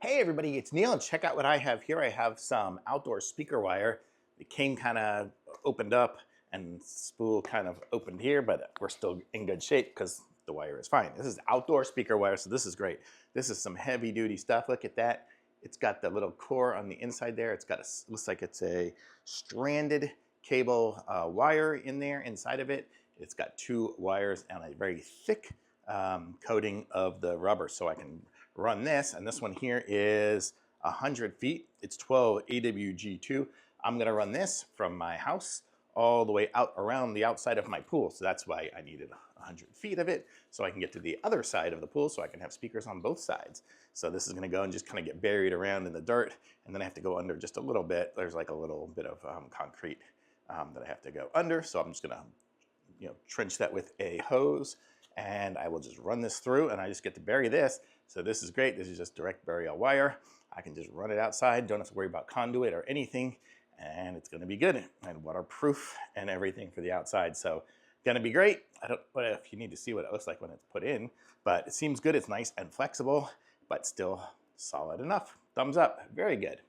Hey everybody, it's Neil, and check out what I have here. I have some outdoor speaker wire. The cane kind of opened up and spool kind of opened here, but we're still in good shape because the wire is fine. This is outdoor speaker wire, so this is great. This is some heavy duty stuff. Look at that. It's got the little core on the inside there. It's got looks like it's a stranded cable wire in there inside of it. It's got two wires and a very thick coating of the rubber, so I can run this, and this one here is 100 feet. It's 12 AWG2. I'm gonna run this from my house all the way out around the outside of my pool. So that's why I needed 100 feet of it, so I can get to the other side of the pool so I can have speakers on both sides. So this is gonna go and just kind of get buried around in the dirt, and then I have to go under just a little bit. There's like a little bit of concrete that I have to go under. So I'm just gonna trench that with a hose, and I will just run this through, and I just get to bury this. So this is great. This is just direct burial wire. I can just run it outside. Don't have to worry about conduit or anything, and it's gonna be good and waterproof and everything for the outside. So gonna be great. I don't know if you need to see what it looks like when it's put in, but it seems good. It's nice and flexible, but still solid enough. Thumbs up, very good.